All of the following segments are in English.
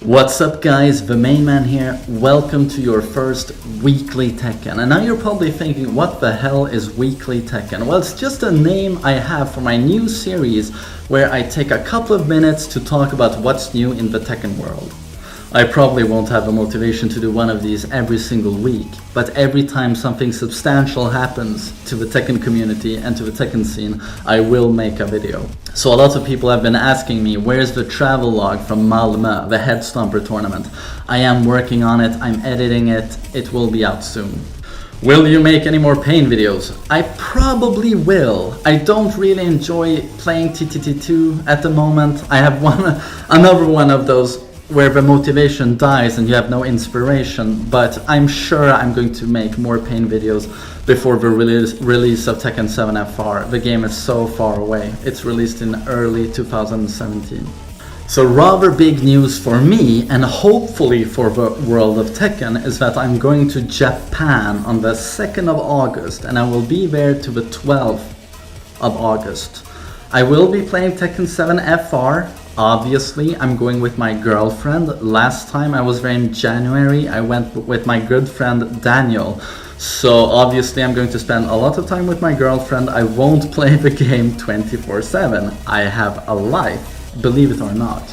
What's up guys, TheMainMan here. Welcome to your first weekly Tekken. And now you're probably thinking, what the hell is weekly Tekken? Well, it's just a name I have for my new series where I take a couple of minutes to talk about what's new in the Tekken world. I probably won't have the motivation to do one of these every single week, but every time something substantial happens to the Tekken community and to the Tekken scene, I will make a video. So a lot of people have been asking me, where's the travel log from Malmö, the Head Stomper tournament? I am working on it, I'm editing it, it will be out soon. Will you make any more pain videos? I probably will. I don't really enjoy playing TTT2 at the moment. I have another one of those where the motivation dies and you have no inspiration, but I'm sure I'm going to make more pain videos before the release of Tekken 7 FR. The game is so far away. It's released in early 2017. So rather big news for me, and hopefully for the world of Tekken, is that I'm going to Japan on the 2nd of August, and I will be there to the 12th of August. I will be playing Tekken 7 FR. Obviously, I'm going with my girlfriend. Last time I was there in January, I went with my good friend Daniel. So obviously I'm going to spend a lot of time with my girlfriend. I won't play the game 24/7. I have a life, believe it or not.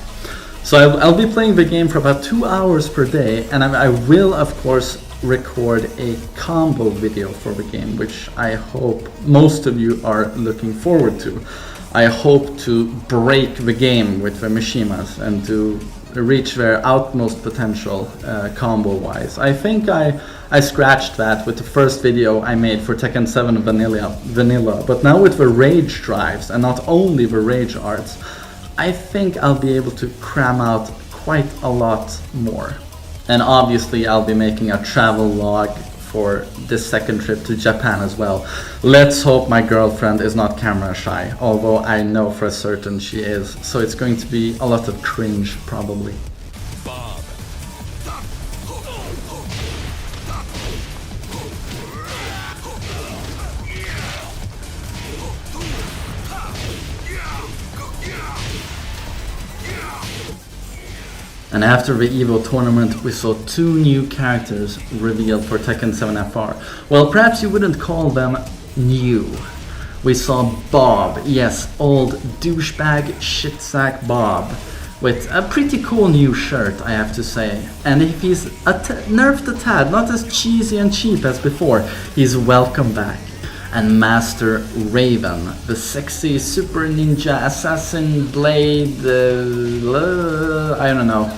So I'll be playing the game for about 2 hours per day, and I will of course record a combo video for the game, which I hope most of you are looking forward to. I hope to break the game with the Mishimas and to reach their utmost potential combo-wise. I think I scratched that with the first video I made for Tekken 7 Vanilla, but now with the rage drives and not only the rage arts, I think I'll be able to cram out quite a lot more. And obviously I'll be making a travel log for this second trip to Japan as well. Let's hope my girlfriend is not camera shy, although I know for certain she is, so it's going to be a lot of cringe probably. And after the EVO tournament, we saw 2 new characters revealed for Tekken 7 FR. Well, perhaps you wouldn't call them new. We saw Bob, yes, old douchebag shitsack Bob, with a pretty cool new shirt, I have to say. And if he's nerfed a tad, not as cheesy and cheap as before, he's welcome back. And Master Raven, the sexy super ninja assassin blade, I don't know.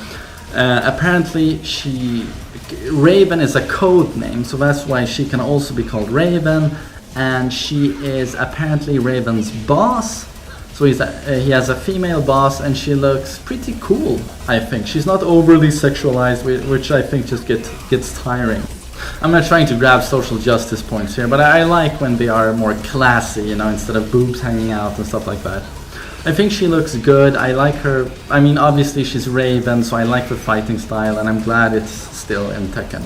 Apparently Raven is a code name, so that's why she can also be called Raven, and she is apparently Raven's boss. So he has a female boss, and she looks pretty cool, I think. She's not overly sexualized, which I think just gets tiring. I'm not trying to grab social justice points here, but I like when they are more classy, you know, instead of boobs hanging out and stuff like that. I think she looks good. I like her. I mean, obviously she's Raven, so I like the fighting style, and I'm glad it's still in Tekken.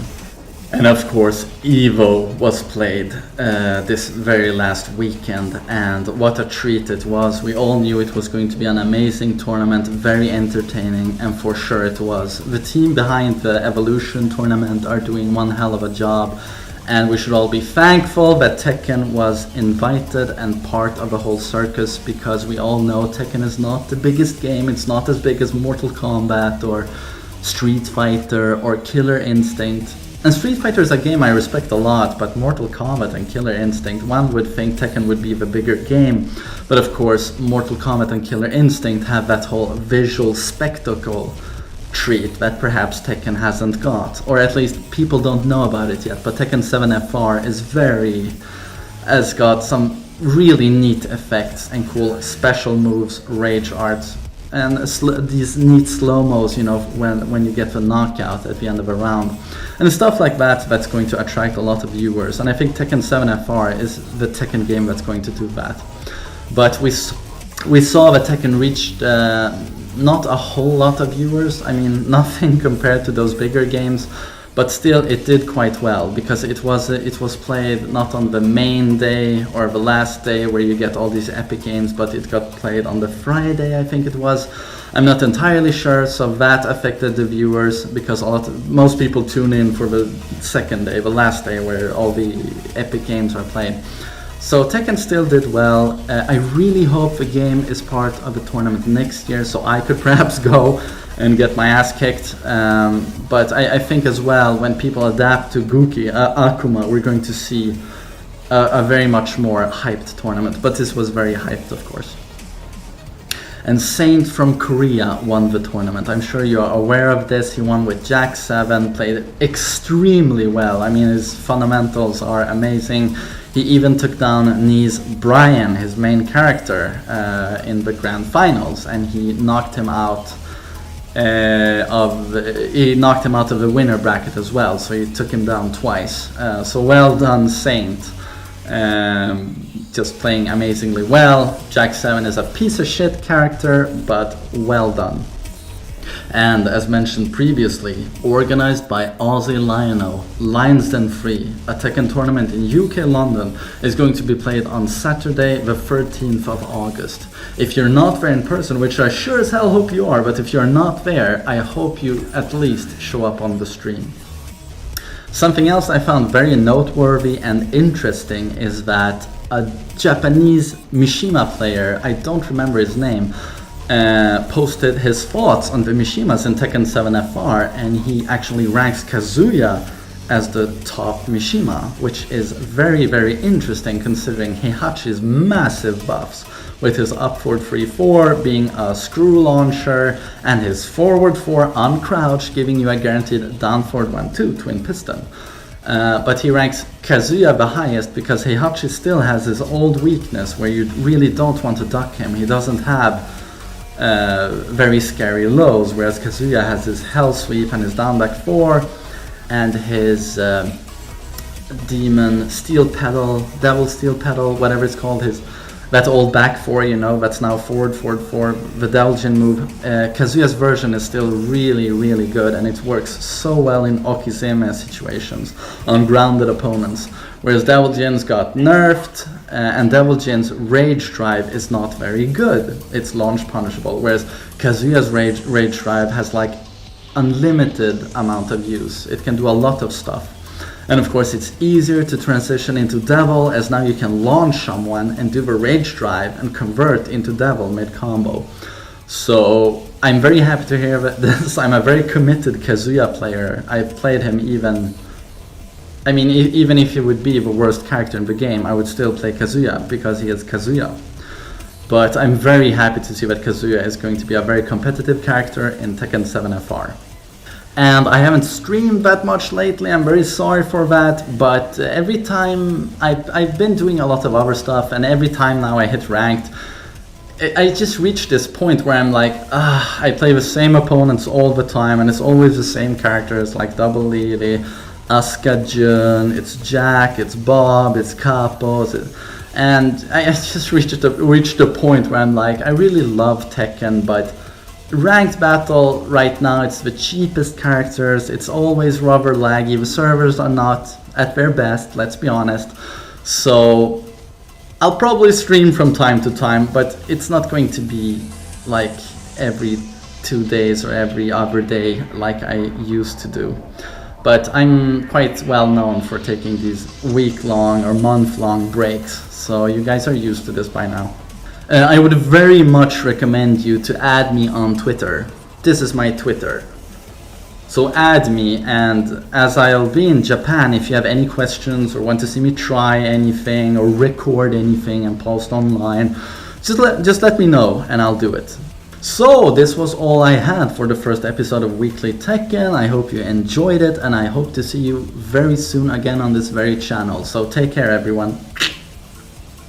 And of course, EVO was played this very last weekend, and what a treat it was. We all knew it was going to be an amazing tournament, very entertaining, and for sure it was. The team behind the Evolution tournament are doing one hell of a job, and we should all be thankful that Tekken was invited and part of the whole circus, because we all know Tekken is not the biggest game. It's not as big as Mortal Kombat or Street Fighter or Killer Instinct. And Street Fighter is a game I respect a lot, but Mortal Kombat and Killer Instinct, one would think Tekken would be the bigger game. But of course, Mortal Kombat and Killer Instinct have that whole visual spectacle treat that perhaps Tekken hasn't got. Or at least people don't know about it yet, but Tekken 7 FR has got some really neat effects and cool special moves, rage arts, and these neat slow-mos, you know, when you get the knockout at the end of a round. And stuff like that, that's going to attract a lot of viewers. And I think Tekken 7 FR is the Tekken game that's going to do that. But we saw that Tekken reached not a whole lot of viewers. I mean, nothing compared to those bigger games. But still, it did quite well, because it was played not on the main day or the last day where you get all these epic games, but it got played on the Friday, I think it was. I'm not entirely sure, so that affected the viewers because most people tune in for the second day, the last day where all the epic games are played. So Tekken still did well. I really hope the game is part of the tournament next year so I could perhaps go and get my ass kicked. But I think as well, when people adapt to Akuma, we're going to see a very much more hyped tournament. But this was very hyped, of course. And Saint from Korea won the tournament. I'm sure you're aware of this. He won with Jack 7, played extremely well. I mean, his fundamentals are amazing. He even took down Nee's Brian, his main character, in the grand finals, and he knocked him out of the winner bracket as well. So he took him down twice. So well done, Saint. Just playing amazingly well. Jack 7 is a piece of shit character, but well done. And as mentioned previously, organized by Aussie Lion-O, Lions Den Free, a Tekken tournament in UK London is going to be played on Saturday the 13th of August. If you're not there in person, which I sure as hell hope you are, but if you're not there, I hope you at least show up on the stream. Something else I found very noteworthy and interesting is that a Japanese Mishima player, I don't remember his name, posted his thoughts on the Mishimas in Tekken 7 FR, and he actually ranks Kazuya as the top Mishima, which is very, very interesting considering Heihachi's massive buffs, with his up forward 3-4 being a screw launcher and his forward 4 uncrouch giving you a guaranteed down forward 1-2 twin piston. But he ranks Kazuya the highest because Heihachi still has his old weakness where you really don't want to duck him. He doesn't have very scary lows, whereas Kazuya has his hell sweep and his down back 4 and his demon steel pedal, devil steel pedal, whatever it's called, that old back 4, you know, that's now forward 4, the Delgin move. Kazuya's version is still really, really good, and it works so well in Okizeme situations on grounded opponents. Whereas Devil Jin's got nerfed, and Devil Jin's rage drive is not very good. It's launch punishable, whereas Kazuya's rage drive has like unlimited amount of use. It can do a lot of stuff. And of course it's easier to transition into Devil, as now you can launch someone and do the rage drive and convert into Devil mid-combo. So I'm very happy to hear this. I'm a very committed Kazuya player. I've played him even if he would be the worst character in the game, I would still play Kazuya because he is Kazuya. But I'm very happy to see that Kazuya is going to be a very competitive character in Tekken 7 FR. And I haven't streamed that much lately, I'm very sorry for that, but every time I've been doing a lot of other stuff, and every time now I hit ranked, I just reached this point where I'm like, I play the same opponents all the time, and it's always the same characters like Double Lily, Asuka Jun, it's Jack, it's Bob, it's Capo, and I just reached a point where I'm like, I really love Tekken, but ranked battle right now, it's the cheapest characters, it's always rather laggy, the servers are not at their best, let's be honest. So I'll probably stream from time to time, but it's not going to be like every 2 days or every other day like I used to do. But I'm quite well known for taking these week-long or month-long breaks, so you guys are used to this by now. I would very much recommend you to add me on Twitter. This is my Twitter. So add me, and as I'll be in Japan, if you have any questions or want to see me try anything or record anything and post online, just let me know and I'll do it. So this was all I had for the first episode of Weekly Tekken. I hope you enjoyed it, and I hope to see you very soon again on this very channel. So take care, everyone.